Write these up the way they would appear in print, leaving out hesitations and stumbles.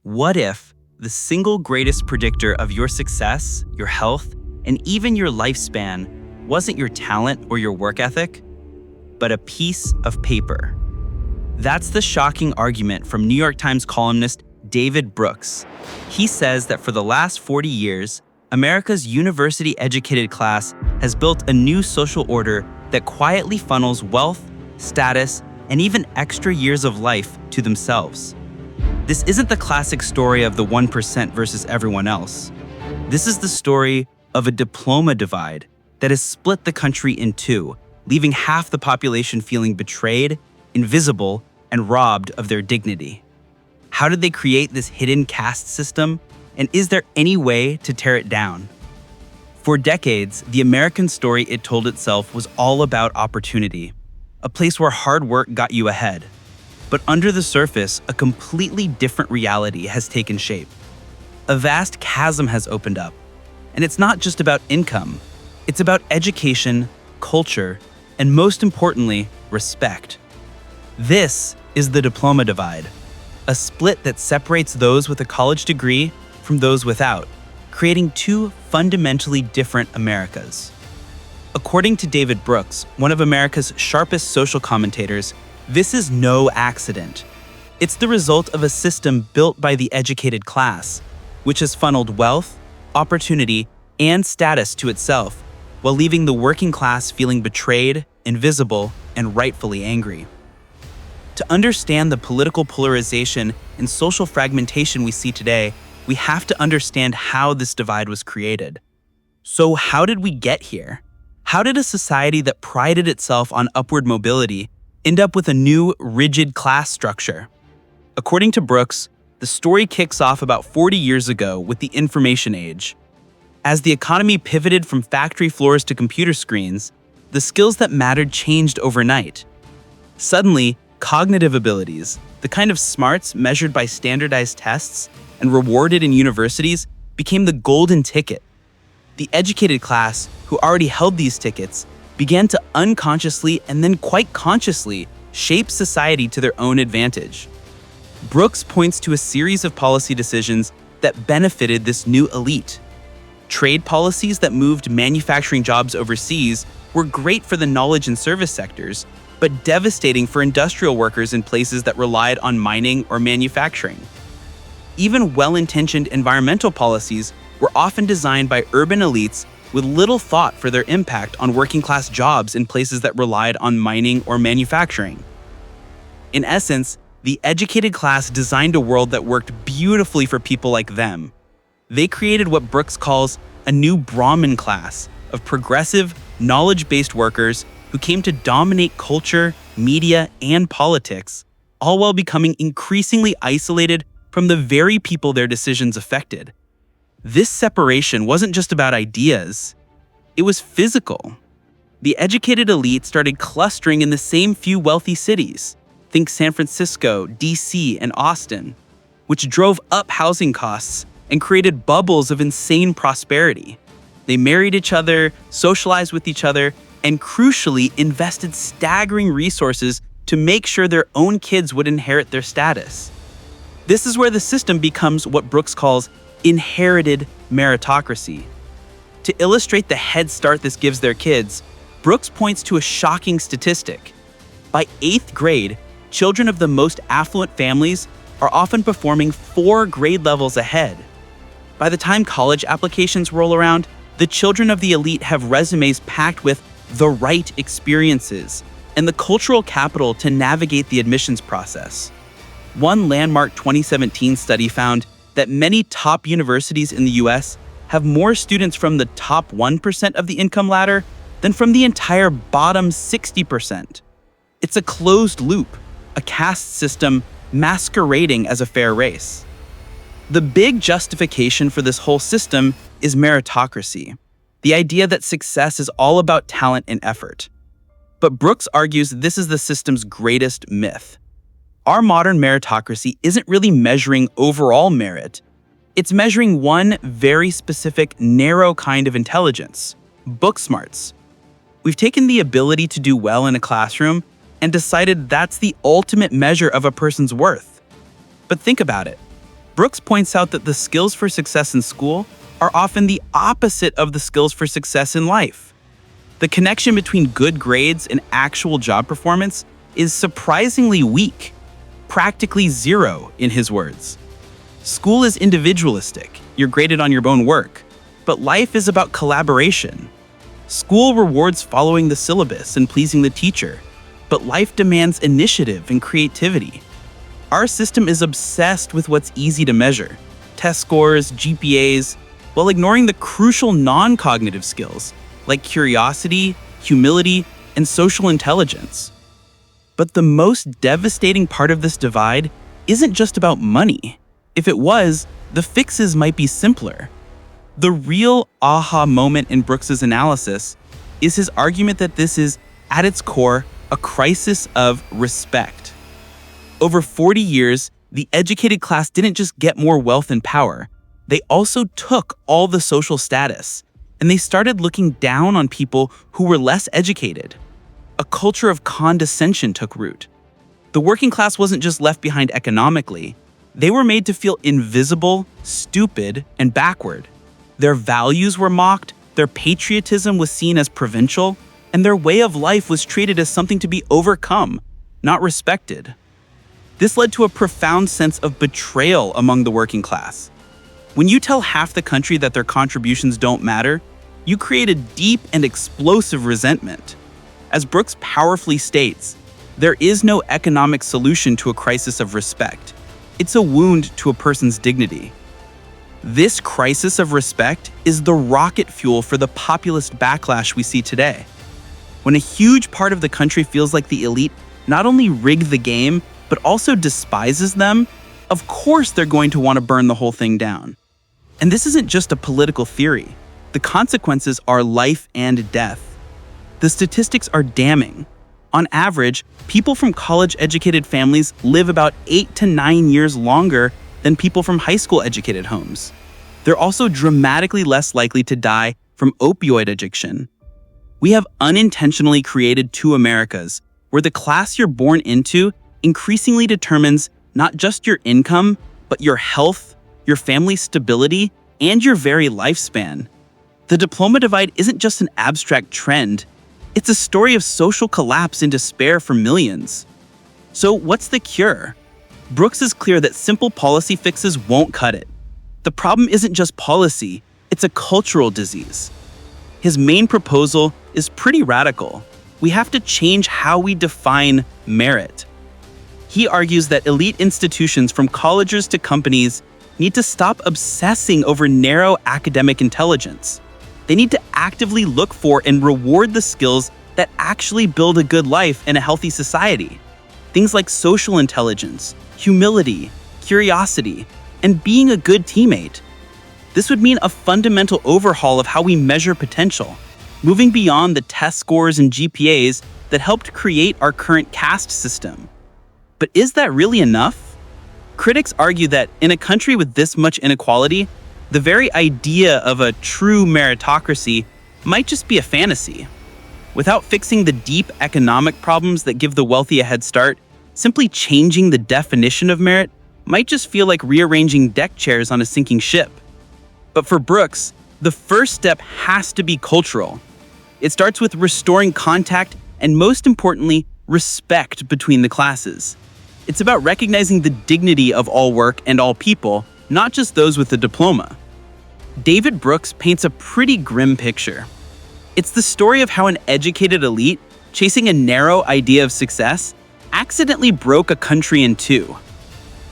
What if the single greatest predictor of your success, your health, and even your lifespan wasn't your talent or your work ethic, but a piece of paper? That's the shocking argument from New York Times columnist David Brooks. He says that for the last 40 years, America's university-educated class has built a new social order that quietly funnels wealth, status, and even extra years of life to themselves. This isn't the classic story of the 1% versus everyone else. This is the story of a diploma divide that has split the country in two, leaving half the population feeling betrayed, invisible, and robbed of their dignity. How did they create this hidden caste system? And is there any way to tear it down? For decades, the American story it told itself was all about opportunity, a place where hard work got you ahead. But under the surface, a completely different reality has taken shape. A vast chasm has opened up, and it's not just about income. It's about education, culture, and most importantly, respect. This is the diploma divide, a split that separates those with a college degree from those without, creating two fundamentally different Americas. According to David Brooks, one of America's sharpest social commentators, this is no accident. It's the result of a system built by the educated class, which has funneled wealth, opportunity, and status to itself, while leaving the working class feeling betrayed, invisible, and rightfully angry. To understand the political polarization and social fragmentation we see today, we have to understand how this divide was created. So how did we get here? How did a society that prided itself on upward mobility end up with a new, rigid class structure? According to Brooks, the story kicks off about 40 years ago with the information age. As the economy pivoted from factory floors to computer screens, the skills that mattered changed overnight. Suddenly, cognitive abilities, the kind of smarts measured by standardized tests and rewarded in universities, became the golden ticket. The educated class, who already held these tickets, began to unconsciously and then quite consciously shape society to their own advantage. Brooks points to a series of policy decisions that benefited this new elite. Trade policies that moved manufacturing jobs overseas were great for the knowledge and service sectors, but devastating for industrial workers in places that relied on mining or manufacturing. Even well-intentioned environmental policies were often designed by urban elites with little thought for their impact on working-class jobs in places that relied on mining or manufacturing. In essence, the educated class designed a world that worked beautifully for people like them. They created what Brooks calls a new Brahmin class of progressive, knowledge-based workers who came to dominate culture, media, and politics, all while becoming increasingly isolated from the very people their decisions affected. This separation wasn't just about ideas, it was physical. The educated elite started clustering in the same few wealthy cities, think San Francisco, DC, and Austin, which drove up housing costs and created bubbles of insane prosperity. They married each other, socialized with each other, and crucially invested staggering resources to make sure their own kids would inherit their status. This is where the system becomes what Brooks calls inherited meritocracy. To illustrate the head start this gives their kids, Brooks points to a shocking statistic. By 8th grade, children of the most affluent families are often performing 4 grade levels ahead. By the time college applications roll around, the children of the elite have resumes packed with the right experiences and the cultural capital to navigate the admissions process. One landmark 2017 study found that many top universities in the US have more students from the top 1% of the income ladder than from the entire bottom 60%. It's a closed loop, a caste system masquerading as a fair race. The big justification for this whole system is meritocracy, the idea that success is all about talent and effort. But Brooks argues this is the system's greatest myth. Our modern meritocracy isn't really measuring overall merit. It's measuring one very specific, narrow kind of intelligence, book smarts. We've taken the ability to do well in a classroom and decided that's the ultimate measure of a person's worth. But think about it. Brooks points out that the skills for success in school are often the opposite of the skills for success in life. The connection between good grades and actual job performance is surprisingly weak, practically zero in his words. School is individualistic, you're graded on your own work, but life is about collaboration. School rewards following the syllabus and pleasing the teacher, but life demands initiative and creativity. Our system is obsessed with what's easy to measure, test scores, GPAs, while ignoring the crucial non-cognitive skills like curiosity, humility, and social intelligence. But the most devastating part of this divide isn't just about money. If it was, the fixes might be simpler. The real aha moment in Brooks's analysis is his argument that this is, at its core, a crisis of respect. Over 40 years, the educated class didn't just get more wealth and power, they also took all the social status, and they started looking down on people who were less educated. A culture of condescension took root. The working class wasn't just left behind economically, they were made to feel invisible, stupid, and backward. Their values were mocked, their patriotism was seen as provincial, and their way of life was treated as something to be overcome, not respected. This led to a profound sense of betrayal among the working class. When you tell half the country that their contributions don't matter, you create a deep and explosive resentment. As Brooks powerfully states, there is no economic solution to a crisis of respect. It's a wound to a person's dignity. This crisis of respect is the rocket fuel for the populist backlash we see today. When a huge part of the country feels like the elite not only rig the game, but also despises them, of course they're going to want to burn the whole thing down. And this isn't just a political theory. The consequences are life and death. The statistics are damning. On average, people from college-educated families live about 8 to 9 years longer than people from high school-educated homes. They're also dramatically less likely to die from opioid addiction. We have unintentionally created two Americas, where the class you're born into increasingly determines not just your income, but your health, your family's stability, and your very lifespan. The diploma divide isn't just an abstract trend, it's a story of social collapse and despair for millions. So what's the cure? Brooks is clear that simple policy fixes won't cut it. The problem isn't just policy, it's a cultural disease. His main proposal is pretty radical. We have to change how we define merit. He argues that elite institutions from colleges to companies need to stop obsessing over narrow academic intelligence. They need to actively look for and reward the skills that actually build a good life and a healthy society. Things like social intelligence, humility, curiosity, and being a good teammate. This would mean a fundamental overhaul of how we measure potential, moving beyond the test scores and GPAs that helped create our current caste system. But is that really enough? Critics argue that in a country with this much inequality, the very idea of a true meritocracy might just be a fantasy. Without fixing the deep economic problems that give the wealthy a head start, simply changing the definition of merit might just feel like rearranging deck chairs on a sinking ship. But for Brooks, the first step has to be cultural. It starts with restoring contact and, most importantly, respect between the classes. It's about recognizing the dignity of all work and all people, not just those with a diploma. David Brooks paints a pretty grim picture. It's the story of how an educated elite, chasing a narrow idea of success, accidentally broke a country in two.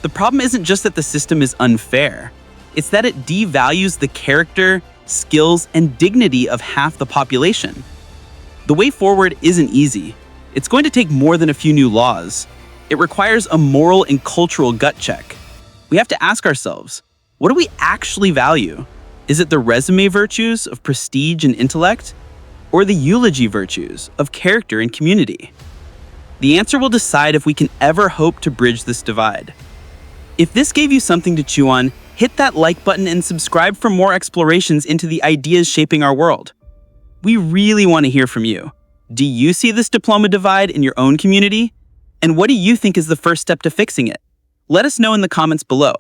The problem isn't just that the system is unfair, it's that it devalues the character, skills, and dignity of half the population. The way forward isn't easy. It's going to take more than a few new laws. It requires a moral and cultural gut check. We have to ask ourselves, what do we actually value? Is it the resume virtues of prestige and intellect, or the eulogy virtues of character and community? The answer will decide if we can ever hope to bridge this divide. If this gave you something to chew on, hit that like button and subscribe for more explorations into the ideas shaping our world. We really want to hear from you. Do you see this diploma divide in your own community? And what do you think is the first step to fixing it? Let us know in the comments below.